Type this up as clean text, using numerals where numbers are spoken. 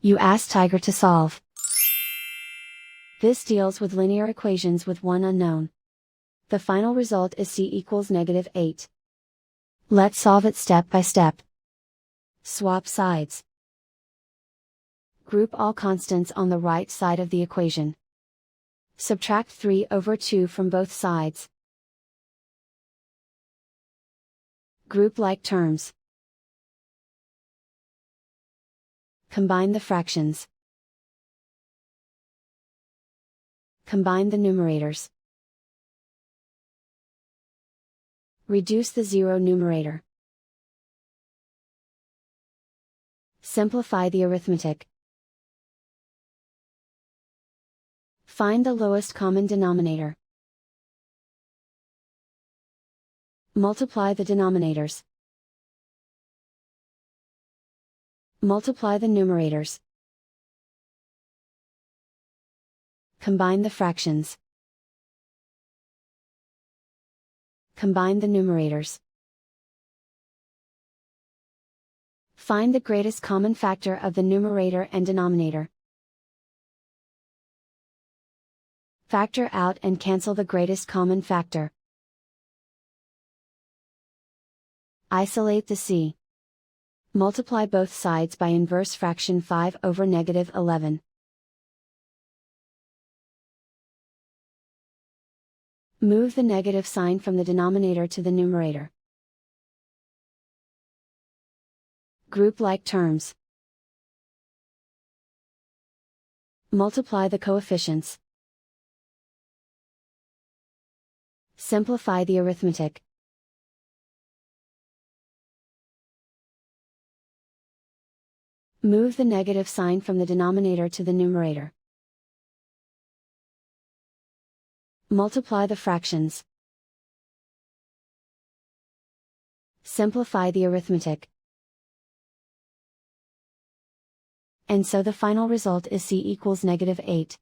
You ask Tiger to solve. This deals with linear equations with one unknown. The final result is c equals -8. Let's solve it step by step. Swap sides. Group all constants on the right side of the equation. Subtract 3/2 from both sides. Group like terms. Combine the fractions. Combine the numerators. Reduce the zero numerator. Simplify the arithmetic. Find the lowest common denominator. Multiply the denominators. Multiply the numerators. Combine the fractions. Combine the numerators. Find the greatest common factor of the numerator and denominator. Factor out and cancel the greatest common factor. Isolate the c. Multiply both sides by inverse fraction 5/11. Move the negative sign from the denominator to the numerator. Group like terms. Multiply the coefficients. Simplify the arithmetic. Move the negative sign from the denominator to the numerator. Multiply the fractions. Simplify the arithmetic. And so the final result is c equals -8.